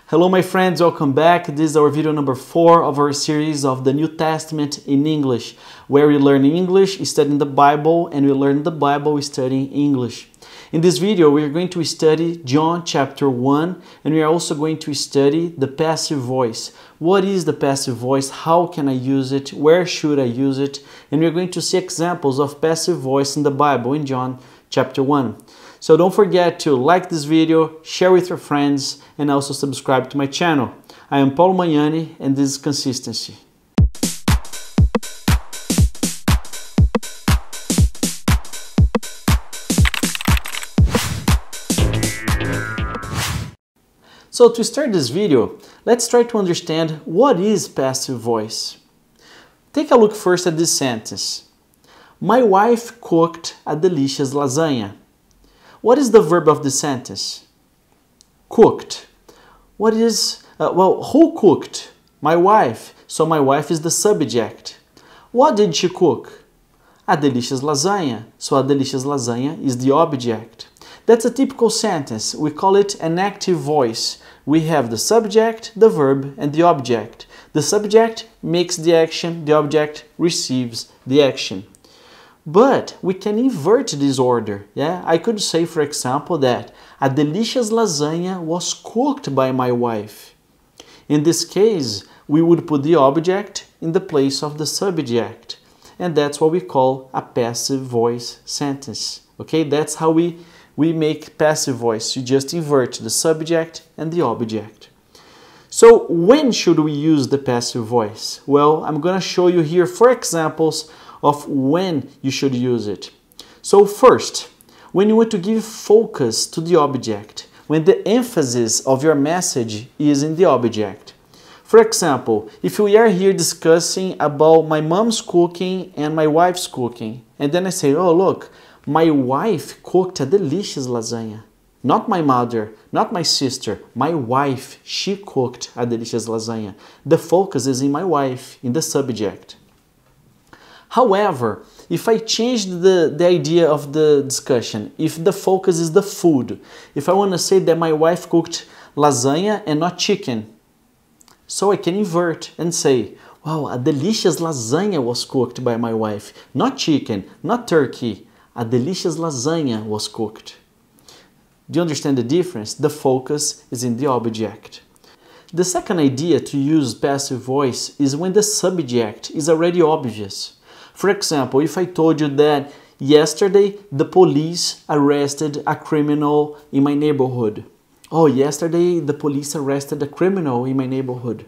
Hello my friends, welcome back. This is our video number 4 of our series of the New Testament in English, where we learn English studying the Bible and we learn the Bible studying English. In this video we are going to study John chapter 1 and we are also going to study the passive voice. What is the passive voice? How can I use it? Where should I use it? And we are going to see examples of passive voice in the Bible in John chapter 1. So don't forget to like this video, share with your friends, and also subscribe to my channel. I am Paulo Magnani, and this is Consistency. So to start this video, let's try to understand what is passive voice. Take a look first at this sentence. My wife cooked a delicious lasagna. What is the verb of the sentence? Cooked. What is, who cooked? My wife. So my wife is the subject. What did she cook? A delicious lasagna. So a delicious lasagna is the object. That's a typical sentence. We call it an active voice. We have the subject, the verb, and the object. The subject makes the action, the object receives the action. But we can invert this order. Yeah, I could say, for example, that a delicious lasagna was cooked by my wife. In this case, we would put the object in the place of the subject. And that's what we call a passive voice sentence. Okay, that's how we make passive voice. You just invert the subject and the object. So when should we use the passive voice? Well, I'm going to show you here 4 examples of when you should use it. So first, when you want to give focus to the object, when the emphasis of your message is in the object. For example, if we are here discussing about my mom's cooking and my wife's cooking, and then I say, oh look, my wife cooked a delicious lasagna. Not my mother, not my sister, my wife, she cooked a delicious lasagna. The focus is in my wife, in the subject. However, if I change the idea of the discussion, if the focus is the food, if I want to say that my wife cooked lasagna and not chicken, so I can invert and say, wow, a delicious lasagna was cooked by my wife. Not chicken, not turkey, a delicious lasagna was cooked. Do you understand the difference? The focus is in the object. The second idea to use passive voice is when the subject is already obvious. For example, if I told you that yesterday the police arrested a criminal in my neighborhood. Oh, yesterday the police arrested a criminal in my neighborhood.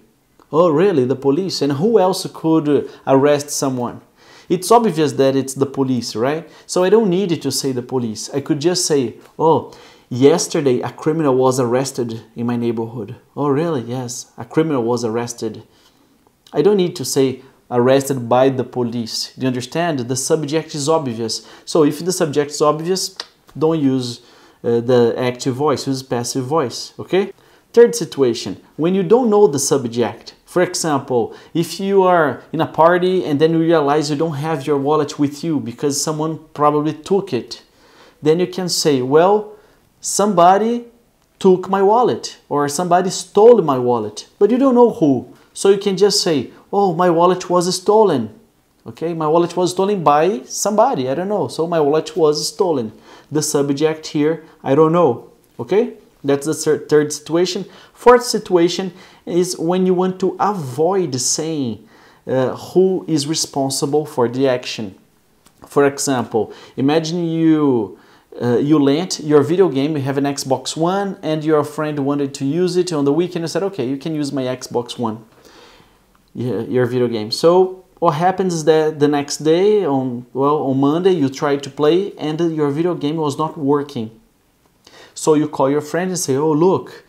Oh, really? The police? And who else could arrest someone? It's obvious that it's the police, right? So I don't need to say the police. I could just say, oh, yesterday a criminal was arrested in my neighborhood. Oh, really? Yes, a criminal was arrested. I don't need to say arrested by the police. Do you understand? The subject is obvious. So if the subject is obvious, don't use the active voice, use passive voice, okay? Third situation, when you don't know the subject. For example, if you are in a party and then you realize you don't have your wallet with you because someone probably took it, then you can say, well, somebody took my wallet or somebody stole my wallet, but you don't know who. So you can just say, oh, my wallet was stolen. Okay, my wallet was stolen by somebody, I don't know. So my wallet was stolen. The subject here, I don't know. Okay, that's the third situation. Fourth situation is when you want to avoid saying who is responsible for the action. For example, imagine you lent your video game, you have an Xbox One and your friend wanted to use it on the weekend and said, okay, you can use my Xbox One. Your video game. So what happens is that the next day, on Monday, you try to play and your video game was not working. So you call your friend and say, oh look,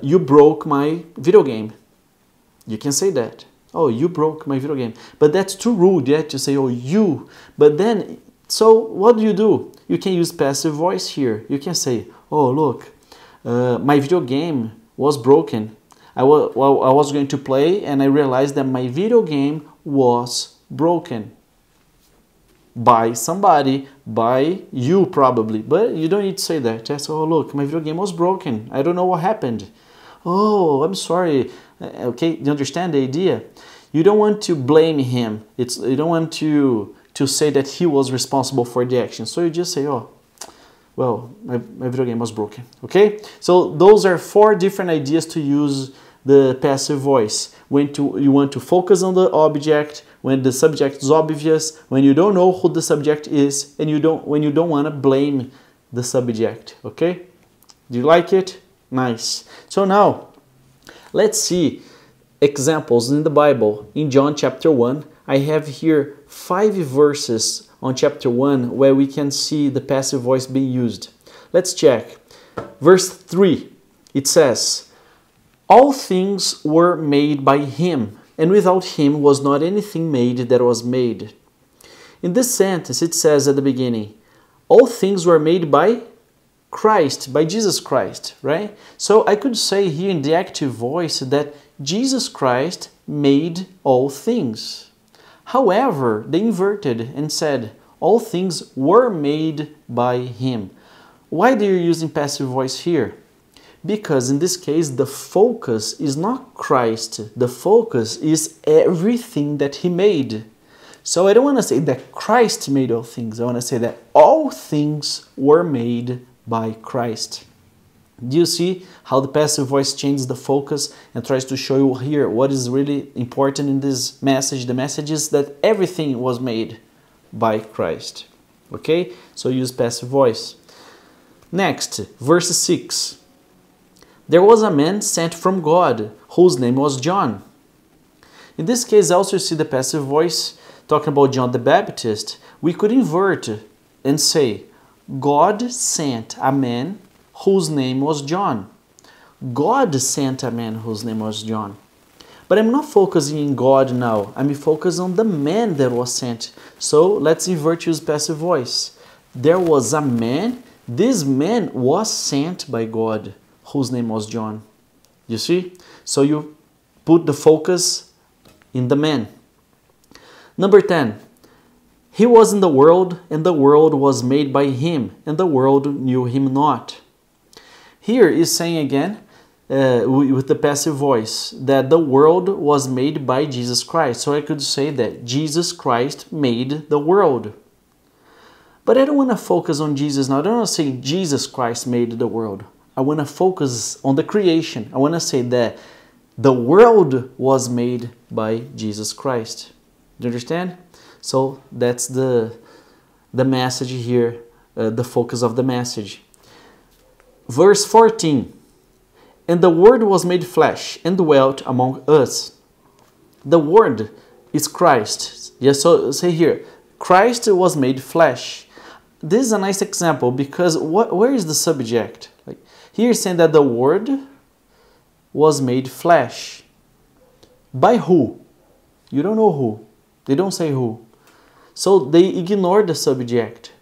you broke my video game. You can say that. Oh, you broke my video game. But that's too rude, yeah, to say, oh, you. But then, so what do? You can use passive voice here. You can say, oh look, my video game was broken. I was going to play and I realized that my video game was broken by somebody, by you probably, but you don't need to say that. Just, oh look, my video game was broken. I don't know what happened. oh, I'm sorry. Okay, do you understand the idea? You don't want to blame him. You don't want to say that he was responsible for the action. So you just say, oh, well, my video game was broken. Okay? So those are 4 different ideas to use the passive voice. When you want to focus on the object, when the subject is obvious, when you don't know who the subject is, and when you don't want to blame the subject. Okay? Do you like it? Nice. So now, let's see examples in the Bible. In John chapter 1, I have here 5 verses on chapter 1 where we can see the passive voice being used. Let's check. Verse 3, it says, all things were made by him, and without him was not anything made that was made. In this sentence, it says at the beginning, all things were made by Christ, by Jesus Christ, right? So I could say here in the active voice that Jesus Christ made all things. However, they inverted and said, all things were made by him. Why are you using passive voice here? Because in this case, the focus is not Christ. The focus is everything that he made. So I don't want to say that Christ made all things. I want to say that all things were made by Christ. Do you see how the passive voice changes the focus and tries to show you here what is really important in this message? The message is that everything was made by Christ. Okay? So use passive voice. Next, verse 6. There was a man sent from God whose name was John. In this case, also you see the passive voice talking about John the Baptist. We could invert and say, God sent a man whose name was John. God sent a man whose name was John. But I'm not focusing in God now. I'm focused on the man that was sent. So let's invert, use passive voice. There was a man. This man was sent by God, whose name was John. You see? So you put the focus in the man. Number 10. He was in the world, and the world was made by him, and the world knew him not. Here is saying again, with the passive voice, that the world was made by Jesus Christ. So I could say that Jesus Christ made the world. But I don't want to focus on Jesus now. I don't want to say Jesus Christ made the world. I want to focus on the creation. I want to say that the world was made by Jesus Christ. Do you understand? So that's the message here, the focus of the message. Verse 14. And the Word was made flesh and dwelt among us. The Word is Christ. Yes, so say here, Christ was made flesh. This is a nice example because where is the subject? Like here saying that the Word was made flesh. By who? You don't know who. They don't say who. So they ignore the subject.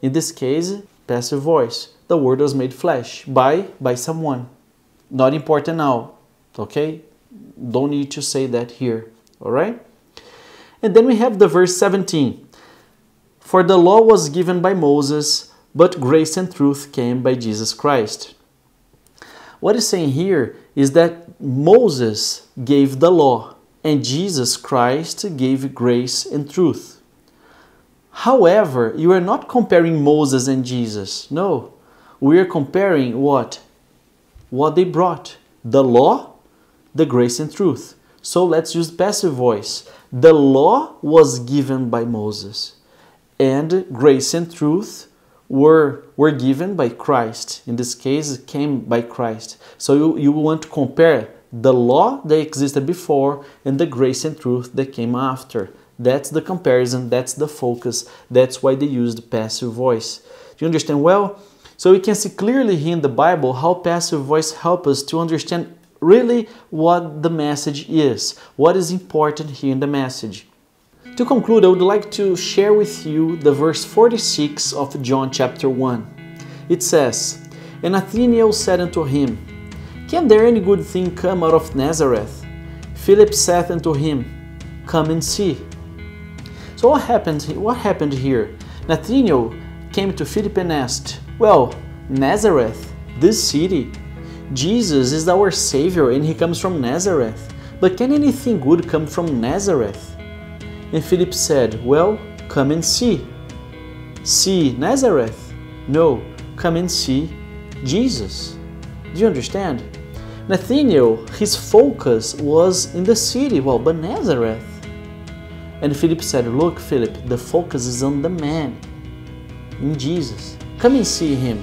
In this case, passive voice. The Word was made flesh by someone. Not important now. Okay? Don't need to say that here. Alright? And then we have the verse 17. For the law was given by Moses, but grace and truth came by Jesus Christ. What it's saying here is that Moses gave the law and Jesus Christ gave grace and truth. However, you are not comparing Moses and Jesus. No. We are comparing what? What they brought. The law, the grace and truth. So let's use passive voice. The law was given by Moses. And grace and truth were given by Christ. In this case, it came by Christ. So you want to compare the law that existed before and the grace and truth that came after. That's the comparison, that's the focus, that's why they used passive voice. Do you understand well? So we can see clearly here in the Bible how passive voice helps us to understand really what the message is, what is important here in the message. To conclude, I would like to share with you the verse 46 of John chapter 1. It says, And Nathanael said unto him, Can there any good thing come out of Nazareth? Philip saith unto him, Come and see. So what happened here? Nathanael came to Philip and asked, Well, Nazareth, this city, Jesus is our Savior and He comes from Nazareth. But can anything good come from Nazareth? And Philip said, well, come and see. See Nazareth? No, come and see Jesus. Do you understand? Nathanael, his focus was in the city, well, but Nazareth. And Philip said, look, Philip, the focus is on the man, in Jesus. Come and see him.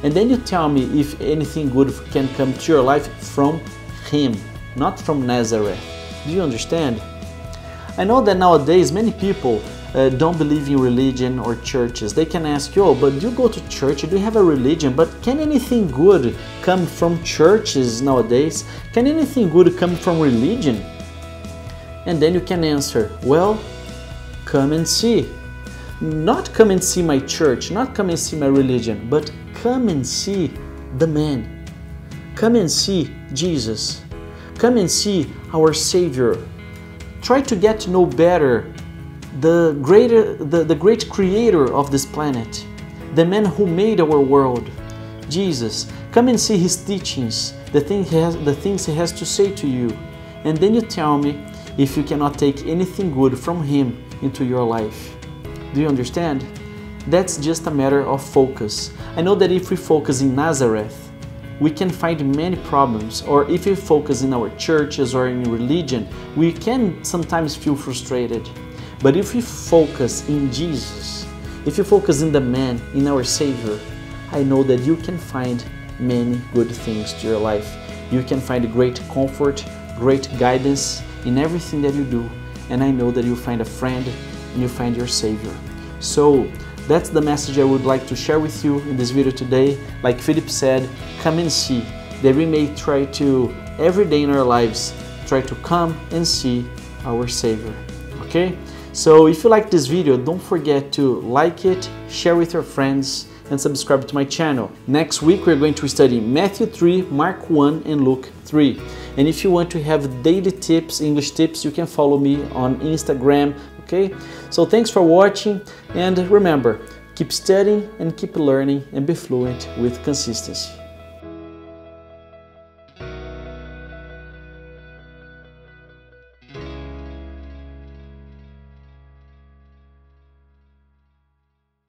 And then you tell me if anything good can come to your life from him, not from Nazareth. Do you understand? I know that nowadays many people don't believe in religion or churches. They can ask you, oh, but do you go to church? Do you have a religion? But can anything good come from churches nowadays? Can anything good come from religion? And then you can answer, well, come and see. Not come and see my church, not come and see my religion, but come and see the man. Come and see Jesus. Come and see our Savior. Try to get to know better the great creator of this planet, the man who made our world, Jesus. Come and see his teachings, the things he has to say to you. And then you tell me if you cannot take anything good from him into your life. Do you understand? That's just a matter of focus. I know that if we focus in Nazareth, we can find many problems, or if we focus in our churches or in religion, we can sometimes feel frustrated. But if we focus in Jesus, if you focus in the man, in our Savior, I know that you can find many good things to your life. You can find great comfort, great guidance in everything that you do, and I know that you'll find a friend and you'll find your Savior. So that's the message I would like to share with you in this video today. Like Philip said, come and see, that we may try to, every day in our lives, try to come and see our Savior. Okay? So if you like this video, don't forget to like it, share with your friends, and subscribe to my channel. Next week we're going to study Matthew 3, Mark 1, and Luke 3. And if you want to have daily tips, English tips, you can follow me on Instagram. Okay? So thanks for watching, and remember, keep studying and keep learning and be fluent with consistency.